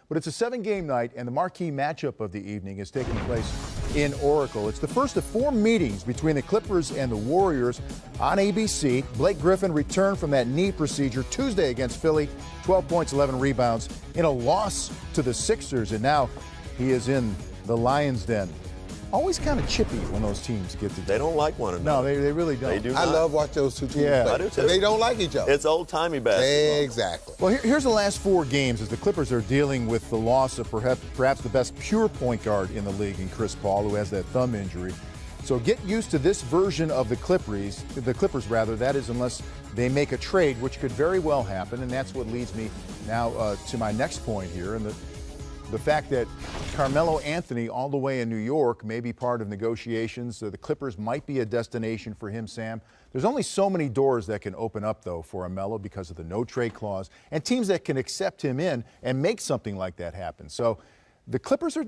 But it's a 7-game night, and the marquee matchup of the evening is taking place in Oracle. It's the first of 4 meetings between the Clippers and the Warriors on ABC. Blake Griffin returned from that knee procedure Tuesday against Philly, 12 points, 11 rebounds, in a loss to the Sixers, and now he is in the Lions' den. Always kind of chippy when those teams get together. They don't like one another. No, they really don't. They do I not. love watching those two teams play. I do too. They don't like each other. It's old-timey basketball. Exactly. Well, here's the last 4 games as the Clippers are dealing with the loss of perhaps the best pure point guard in the league in Chris Paul, who has that thumb injury. So get used to this version of the Clippers, that is, unless they make a trade, which could very well happen. And that's what leads me now to my next point here, and the fact that Carmelo Anthony, all the way in New York, may be part of negotiations. The Clippers might be a destination for him, Sam. There's only so many doors that can open up, though, for a Melo because of the no-trade clause, and teams that can accept him in and make something like that happen. So the Clippers are,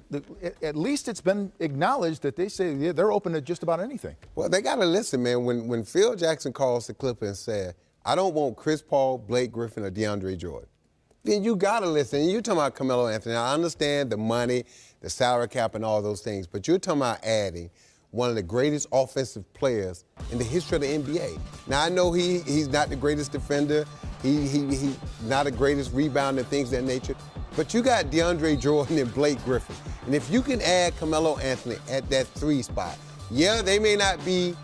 at least it's been acknowledged that they say they're open to just about anything. Well, they got to listen, man. When Phil Jackson calls the Clippers and said, I don't want Chris Paul, Blake Griffin, or DeAndre Jordan, then you got to listen. And you're talking about Carmelo Anthony. I understand the money, the salary cap, and all those things, but you're talking about adding one of the greatest offensive players in the history of the NBA. Now, I know he's not the greatest defender. He's not the greatest rebounder and things of that nature, but you got DeAndre Jordan and Blake Griffin. And if you can add Carmelo Anthony at that 3 spot, yeah, they may not be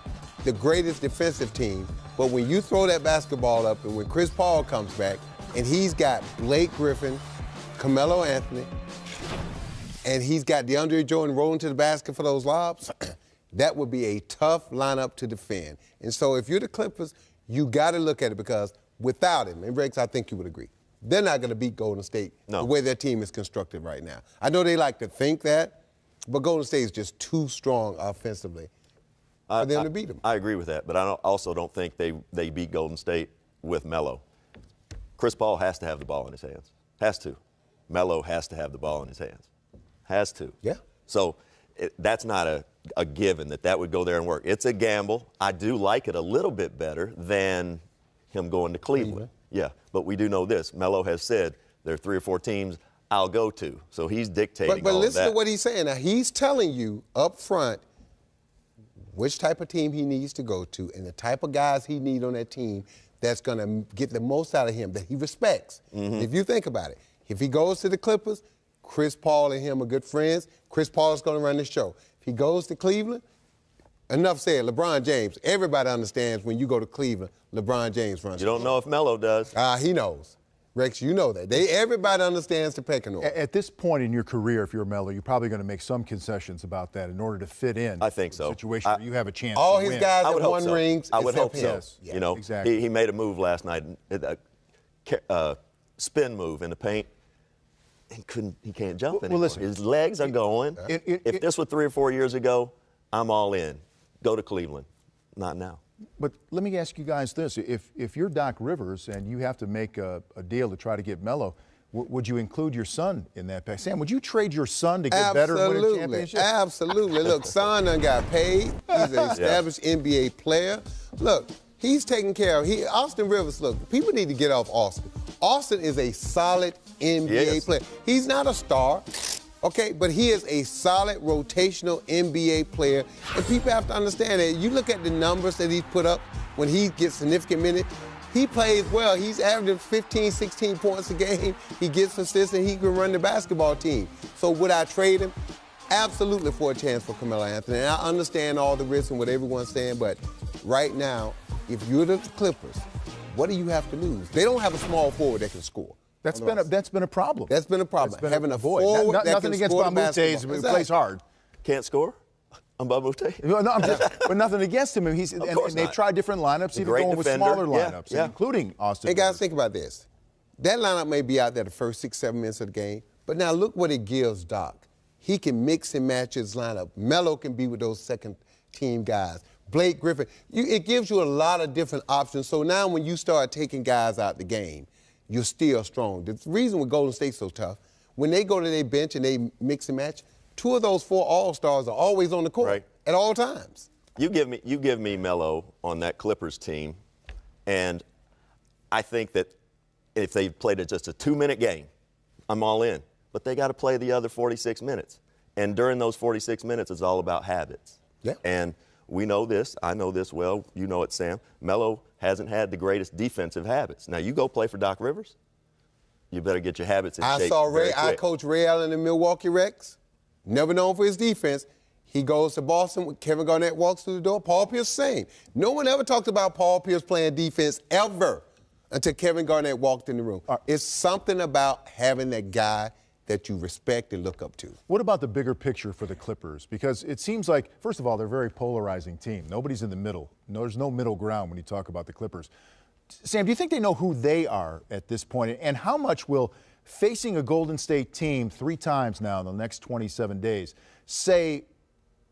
the greatest defensive team, but when you throw that basketball up and when Chris Paul comes back, and he's got Blake Griffin, Carmelo Anthony, and he's got DeAndre Jordan rolling to the basket for those lobs, that would be a tough lineup to defend. And so if you're the Clippers, you got to look at it because without him, and Rex, I think you would agree, they're not going to beat Golden State the way their team is constructed right now. I know they like to think that, but Golden State is just too strong offensively for them to beat them. I agree with that, but I also don't think they beat Golden State with Melo. Chris Paul has to have the ball in his hands. Has to. Melo has to have the ball in his hands. Has to. Yeah. So that's not a given that would go there and work. It's a gamble. I do like it a little bit better than him going to Cleveland. Yeah, but we do know this. Melo has said there are 3 or 4 teams I'll go to. So he's dictating But all listen of that. to what he's saying. Now, he's telling you up front which type of team he needs to go to and the type of guys he needs on that team that's going to get the most out of him, that he respects. If you think about it, if he goes to the Clippers, Chris Paul and him are good friends. Chris Paul is going to run the show. If he goes to Cleveland, enough said, LeBron James. Everybody understands when you go to Cleveland, LeBron James runs the show. You don't know if Melo does. He knows. Rex, you know that. Everybody understands the pecking order. At this point in your career, if you're Melo, you're probably going to make some concessions about that in order to fit in. I think so. A situation where you have a chance all to his win. guys I would have hope won so. rings. I would hope except so. him. Yeah, You know, exactly. he made a move last night, a spin move in the paint. He can't jump anymore. Well, listen, his legs are going. If this were 3 or 4 years ago, I'm all in. Go to Cleveland. Not now. But let me ask you guys this. If you're Doc Rivers and you have to make a deal to try to get Melo, would you include your son in that pack? Sam, would you trade your son to get better and win a championship? Absolutely. Look, son done got paid. He's an established NBA player. Look, he's taken care of. Austin Rivers, look, people need to get off Austin. Austin is a solid NBA player. He's not a star, okay, but he is a solid rotational NBA player. And people have to understand that. You look at the numbers that he's put up when he gets significant minutes, he plays well. He's averaging 15, 16 points a game. He gets assists, and he can run the basketball team. So would I trade him? Absolutely, for a chance for Carmelo Anthony. And I understand all the risks and what everyone's saying, but right now, if you're the Clippers, what do you have to lose? They don't have a small forward that can score. That's been a problem. That's been a problem. Been Having a a void. forward that Nothing can against score the Bamute, basketball. who plays hard. Can't score? I'm Bamute? No, but nothing against him. And they've tried different lineups, even going with smaller lineups, including Austin. Hey, guys, think about this. That lineup may be out there the first 6, 7 minutes of the game, but now look what it gives Doc. He can mix and match his lineup. Melo can be with those second-team guys. Blake Griffin. It gives you a lot of different options. So now when you start taking guys out the game, you're still strong. The reason with Golden State's so tough, when they go to their bench and they mix and match, 2 of those 4 All-Stars are always on the court at all times. You give me Melo on that Clippers team, and I think that if they played just a 2-minute game, I'm all in. but they got to play the other 46 minutes. And during those 46 minutes, it's all about habits. Yeah. And we know this. I know this well. You know it, Sam. Melo hasn't had the greatest defensive habits. Now, you go play for Doc Rivers, you better get your habits in shape. I coach Ray Allen in Milwaukee Rex. Never known for his defense. He goes to Boston when Kevin Garnett walks through the door. Paul Pierce same. No one ever talked about Paul Pierce playing defense ever until Kevin Garnett walked in the room. It's something about having that guy that you respect and look up to. What about the bigger picture for the Clippers? Because it seems like, first of all, they're a very polarizing team. Nobody's in the middle. No, there's no middle ground when you talk about the Clippers. Sam, do you think they know who they are at this point? And how much will facing a Golden State team 3 times now in the next 27 days say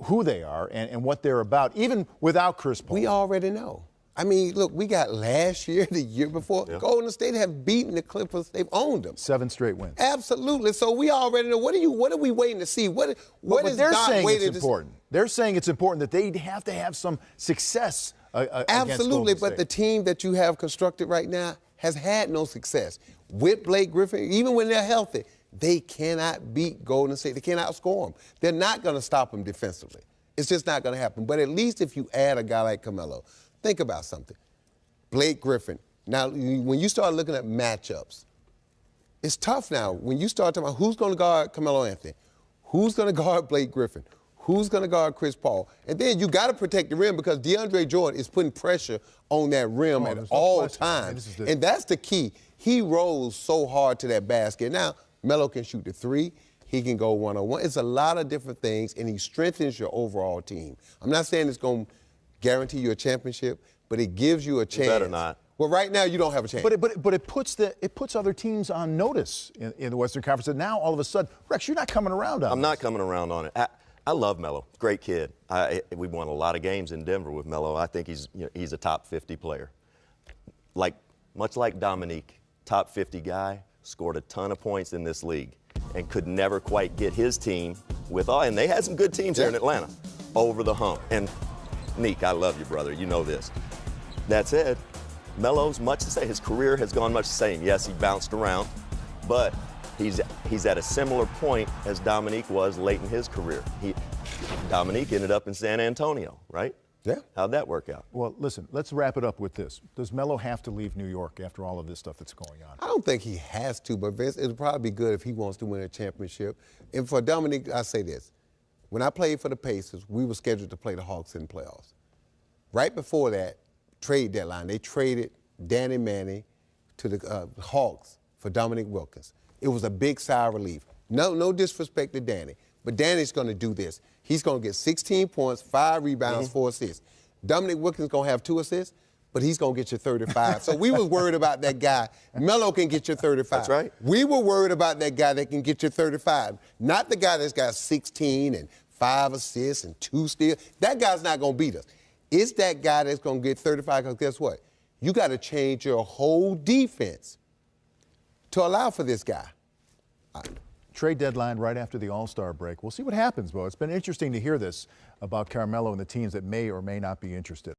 who they are and what they're about, even without Chris Paul? We already know. I mean, look, we got last year, the year before. Yeah. Golden State have beaten the Clippers. They've owned them. 7 straight wins. Absolutely. So we already know. What are we waiting to see? What is they're Doc saying waiting it's important. They're saying it's important that they have to have some success Absolutely, against Golden but the team that you have constructed right now has had no success. With Blake Griffin, even when they're healthy, they cannot beat Golden State. They cannot score them. They're not going to stop them defensively. It's just not going to happen. But at least if you add a guy like Carmelo, think about something. Blake Griffin. Now, when you start looking at matchups, it's tough now. When you start talking about who's going to guard Carmelo Anthony, who's going to guard Blake Griffin, who's going to guard Chris Paul, and then you got to protect the rim because DeAndre Jordan is putting pressure on that rim at all times. And that's the key. He rolls so hard to that basket. Now, Melo can shoot the 3. He can go one-on-one. It's a lot of different things, and he strengthens your overall team. I'm not saying it's going to guarantee you a championship, but it gives you a chance. You better not. Well, right now you don't have a chance. But it puts other teams on notice in the Western Conference. And now all of a sudden, Rex, you're not coming around on it. I'm not coming around on it. I love Melo. Great kid. We won a lot of games in Denver with Melo. I think he's a top 50 player. Much like Dominique, top 50 guy, scored a ton of points in this league and could never quite get his team and they had some good teams here in Atlanta, over the hump. And Neek, I love you, brother. You know this. That said, Melo's much the same. His career has gone much the same. Yes, he bounced around, but he's at a similar point as Dominique was late in his career. Dominique ended up in San Antonio, right? Yeah. How'd that work out? Well, listen, let's wrap it up with this. Does Melo have to leave New York after all of this stuff that's going on? I don't think he has to, but Vince, it'd probably be good if he wants to win a championship. And for Dominique, I say this. When I played for the Pacers, we were scheduled to play the Hawks in the playoffs. Right before that trade deadline, they traded Danny Manning to the Hawks for Dominique Wilkins. It was a big sigh of relief. No disrespect to Danny, but Danny's going to do this. He's going to get 16 points, 5 rebounds, 4 assists. Dominique Wilkins is going to have 2 assists, but he's going to get you 35. So we was worried about that guy. Melo can get you 35. That's right. We were worried about that guy that can get you 35, not the guy that's got 16 and 5 assists and 2 steals. That guy's not going to beat us. It's that guy that's going to get 35 because guess what? You got to change your whole defense to allow for this guy. Trade deadline right after the All-Star break. We'll see what happens, Bo. It's been interesting to hear this about Carmelo and the teams that may or may not be interested.